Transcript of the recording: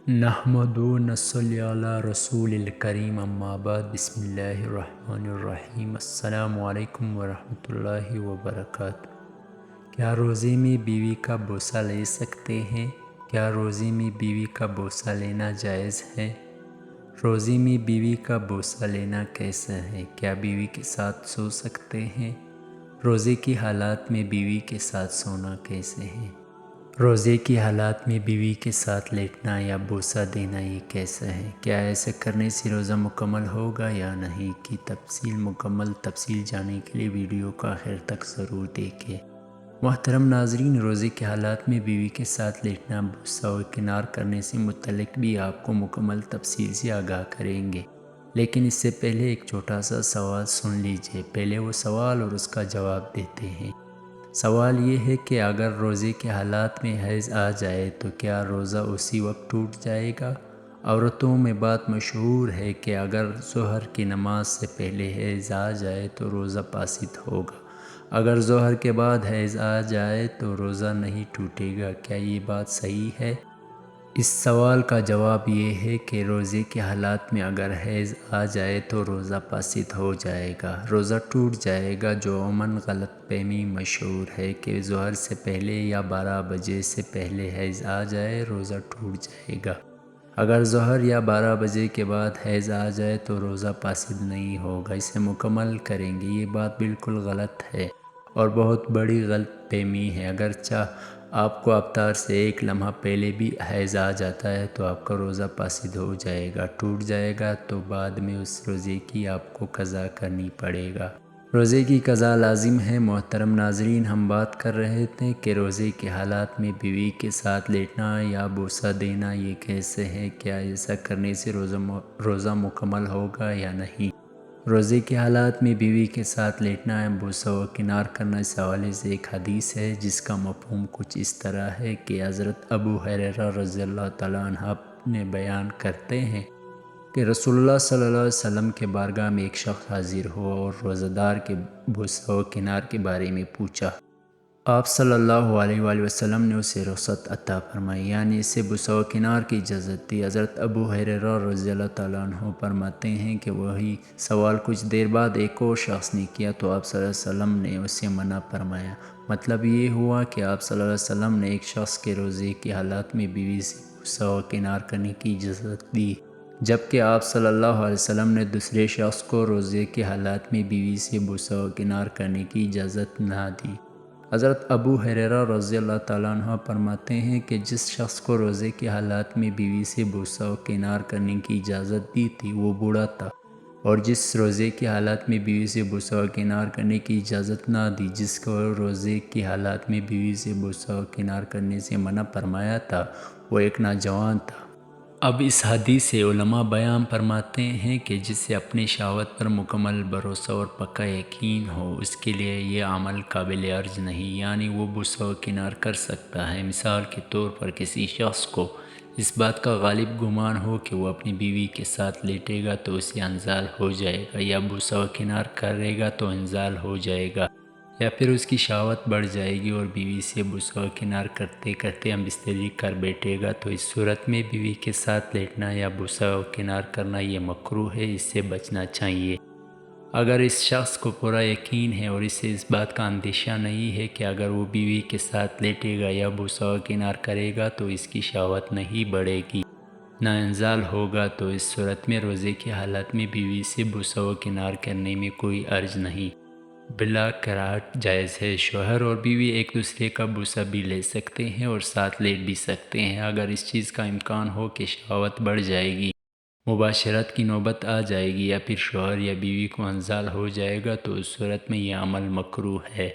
نحمدو نصلی علی رسول الکریم اما بعد بسم اللہ الرحمن الرحیم السلام علیکم ورحمۃ اللہ وبرکاتہ۔ کیا روزے میں بیوی کا بوسہ لے سکتے ہیں؟ کیا روزے میں بیوی کا بوسہ لینا جائز ہے؟ روزے میں بیوی کا بوسہ لینا کیسا ہے؟ کیا بیوی کے ساتھ سو سکتے ہیں؟ روزے کی حالات میں بیوی کے ساتھ سونا کیسے ہے؟ روزے کی حالات میں بیوی کے ساتھ لیٹنا یا بوسہ دینا یہ کیسا ہے؟ کیا ایسے کرنے سے روزہ مکمل ہوگا یا نہیں کی مکمل تفصیل جاننے کے لیے ویڈیو کو آخر تک ضرور دیکھیں۔ محترم ناظرین، روزے کے حالات میں بیوی کے ساتھ لیٹنا، بوسہ و کنار کرنے سے متعلق بھی آپ کو مکمل تفصیل سے آگاہ کریں گے، لیکن اس سے پہلے ایک چھوٹا سا سوال سن لیجئے۔ پہلے وہ سوال اور اس کا جواب دیتے ہیں۔ سوال یہ ہے کہ اگر روزے کے حالات میں حیض آ جائے تو کیا روزہ اسی وقت ٹوٹ جائے گا؟ عورتوں میں بات مشہور ہے کہ اگر ظہر کی نماز سے پہلے حیض آ جائے تو روزہ فاسد ہوگا، اگر ظہر کے بعد حیض آ جائے تو روزہ نہیں ٹوٹے گا۔ کیا یہ بات صحیح ہے؟ اس سوال کا جواب یہ ہے کہ روزے کے حالات میں اگر حیض آ جائے تو روزہ فاسد ہو جائے گا، روزہ ٹوٹ جائے گا۔ جو عموماً غلط فہمی مشہور ہے کہ ظہر سے پہلے یا 12 بجے سے پہلے حیض آ جائے روزہ ٹوٹ جائے گا، اگر ظہر یا 12 بجے کے بعد حیض آ جائے تو روزہ فاسد نہیں ہوگا، اسے مکمل کریں گے۔ یہ بات بالکل غلط ہے اور بہت بڑی غلط فہمی ہے۔ اگرچہ آپ کو افطار سے ایک لمحہ پہلے بھی حیض آ جاتا ہے تو آپ کا روزہ فاسد ہو جائے گا، ٹوٹ جائے گا، تو بعد میں اس روزے کی آپ کو قضا کرنی پڑے گا۔ روزے کی قضا لازم ہے۔ محترم ناظرین، ہم بات کر رہے تھے کہ روزے کے حالات میں بیوی کے ساتھ لیٹنا یا بوسہ دینا یہ کیسے ہے؟ کیا ایسا کرنے سے روزہ مکمل ہوگا یا نہیں؟ روزے کے حالات میں بیوی کے ساتھ لیٹنا یا بوسہ و کنار کرنا، اس حوالے سے ایک حدیث ہے جس کا مفہوم کچھ اس طرح ہے کہ حضرت ابو ہریرہ رضی اللہ تعالیٰ عنہ نے بیان کرتے ہیں کہ رسول اللہ صلی اللہ علیہ وسلم کے بارگاہ میں ایک شخص حاضر ہوا اور روزہ دار کے بوسہ و کنار کے بارے میں پوچھا۔ آپ صلی اللہ علیہ وآلہ وسلم نے اسے رخصت عطا فرمائی، یعنی اسے بوسہ و کنار کی اجازت دی۔ حضرت ابو ہریرہ رضی اللہ تعالیٰ عنہ فرماتے ہیں کہ وہی سوال کچھ دیر بعد ایک اور شخص نے کیا تو آپ صلی اللہ علیہ وسلم نے اسے منع فرمایا۔ مطلب یہ ہوا کہ آپ صلی اللہ علیہ وسلم نے ایک شخص کے روزے کے حالات میں بیوی سے بوسہ و کنار کرنے کی اجازت دی، جبکہ آپ صلی اللہ علیہ وسلم نے دوسرے شخص کو روزے کے حالات میں بیوی سے بوسہ و کنار کرنے کی اجازت نہ دی۔ حضرت ابو ہریرہ رضی اللہ تعالیٰ عنہ فرماتے ہیں کہ جس شخص کو روزے کے حالات میں بیوی سے بوسہ و کنار کرنے کی اجازت دی تھی وہ بوڑھا تھا، اور جس روزے کے حالات میں بیوی سے بوسہ و کنار کرنے کی اجازت نہ دی، جس کو روزے کے حالات میں بیوی سے بوسہ و کنار کرنے سے منع فرمایا تھا، وہ ایک نوجوان تھا۔ اب اس حدیث سے علماء بیان فرماتے ہیں کہ جسے اپنی شہوت پر مکمل بھروسہ اور پکا یقین ہو اس کے لیے یہ عمل قابل ارج نہیں، یعنی وہ بوسہ و کنار کر سکتا ہے۔ مثال کے طور پر کسی شخص کو اس بات کا غالب گمان ہو کہ وہ اپنی بیوی کے ساتھ لیٹے گا تو اسے انزال ہو جائے گا، یا بوسہ و کنار کرے گا تو انزال ہو جائے گا، یا پھر اس کی شہوت بڑھ جائے گی اور بیوی سے بوسہ و کنار کرتے کرتے ہم بستری کر بیٹھے گا، تو اس صورت میں بیوی کے ساتھ لیٹنا یا بوسہ و کنار کرنا یہ مکروہ ہے، اس سے بچنا چاہیے۔ اگر اس شخص کو پورا یقین ہے اور اسے اس بات کا اندیشہ نہیں ہے کہ اگر وہ بیوی کے ساتھ لیٹے گا یا بوسہ و کنار کرے گا تو اس کی شہوت نہیں بڑھے گی، نہ انزال ہوگا، تو اس صورت میں روزے کے حالات میں بیوی سے بوسہ و کنار کرنے میں کوئی حرج نہیں، بلا کراہت جائز ہے۔ شوہر اور بیوی ایک دوسرے کا بوسہ بھی لے سکتے ہیں اور ساتھ لیٹ بھی سکتے ہیں۔ اگر اس چیز کا امکان ہو کہ شہوت بڑھ جائے گی، مباشرت کی نوبت آ جائے گی، یا پھر شوہر یا بیوی کو انزال ہو جائے گا، تو اس صورت میں یہ عمل مکروہ ہے۔